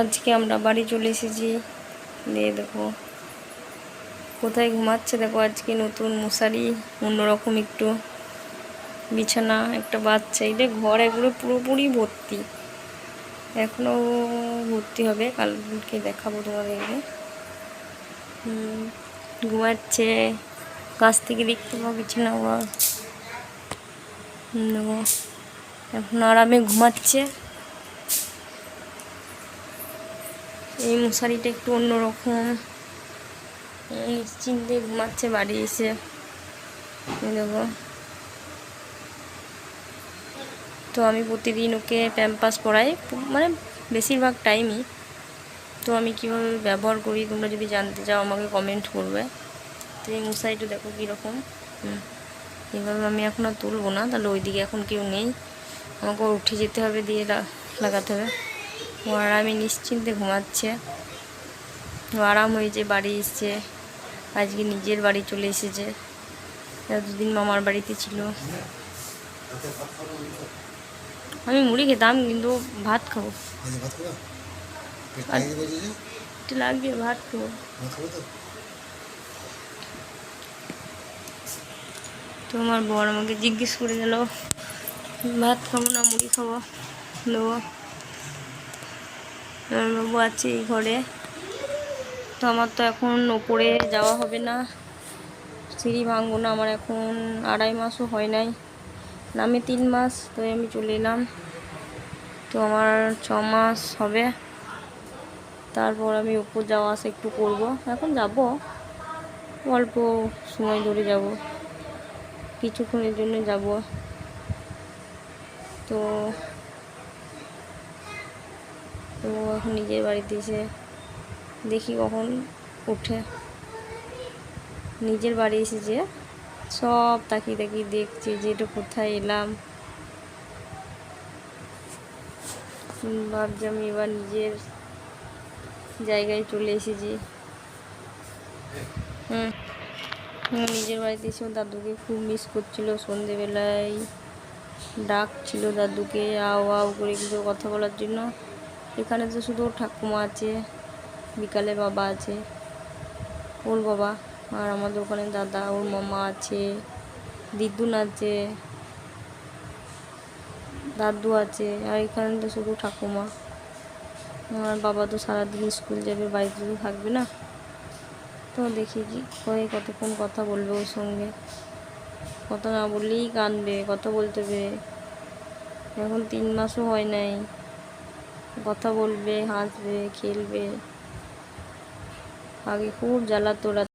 আজকে আমরা বাড়ি চলে এসেছি। দিয়ে দেখো কোথায় ঘুমাচ্ছে, দেখো আজকে নতুন মশারি, অন্যরকম একটু বিছানা, একটা বাচ্চা। এই যে ঘর এগুলো পুরোপুরি ভর্তি, এখনও ভর্তি হবে, কালকে দেখাবো তোমাদেরকে। ঘুমাচ্ছে, কাছ থেকে দেখতে পাবো বিছানা ঘর। দেখো এখন আরামে ঘুমাচ্ছে। এই মশারিটা একটু অন্যরকম, নিশ্চিন্তে ঘুমাচ্ছে বাড়ি এসে। দেখো, তো আমি প্রতিদিন ওকে প্যাম্পাস পরাই, মানে বেশিরভাগ টাইমই। তো আমি কীভাবে ব্যবহার করি তোমরা যদি জানতে চাও আমাকে কমেন্ট করবে। তো এই মশারিটা দেখো কীরকম। এইভাবে আমি এখন আর তুলবো না, তাহলে ওইদিকে এখন কেউ নেই, আমাকে উঠে যেতে হবে, দিয়ে লাগাতে হবে। ও আরামে নিশ্চিন্তে ঘুমাচ্ছে, ও আরাম হয়েছে, বাড়ি এসছে। আজকে নিজের বাড়ি চলে এসেছে, এতদিন মামার বাড়িতে ছিল। আমি মুড়ি খেতাম, কিন্তু ভাত খাবো, একটু লাগবে, ভাত খাবো। তো আমার বর আমাকে জিজ্ঞেস করে গেল ভাত খাবো না মুড়ি খাবো। দেবো, বাবু আছে এই ঘরে। তো আমার তো এখন ওপরে যাওয়া হবে না, সিঁড়ি ভাঙবো না। আমার এখন 2.5 মাসও হয় নাই, নামে 3 মাস, তো আমি চলে এলাম। তো আমার 6 মাস হবে, তারপর আমি উপর যাওয়া আসা একটু করবো। এখন যাব, অল্প সময় ধরে যাব, কিছুক্ষণের জন্য যাব। তো তো এখন নিজের বাড়িতে এসে দেখি কখন উঠে। নিজের বাড়ি এসেছে, সব তাকিয়ে তাকিয়ে দেখছে যে এটা কোথায় এলাম। ভাবছি আমি এবার নিজের জায়গায় চলে এসেছি। নিজের বাড়িতে এসেও দাদুকে খুব মিস করছিল। সন্ধেবেলায় ডাকছিল দাদুকে আও আও করে কিছু কথা বলার জন্য। এখানে তো শুধু ঠাকুমা আছে, বিকালে বাবা আছে, ওর বাবা, আর আমাদের ওখানে দাদা, ওর মামা আছে, দিদুন আছে, দাদু আছে, আর এখানে তো শুধু ঠাকুমা। আর বাবা তো সারাদিন স্কুল যাবে, বাড়িতে তো থাকবে না। তো দেখি কি করে, কতক্ষণ কথা বলবে ওর সঙ্গে। কথা না বললেই কাঁদবে, কথা বলতে হবে। এখন 3 মাসও হয় নাই, কথা বলবে, হাসবে, খেলবে। আগে খুব জ্বালাতো।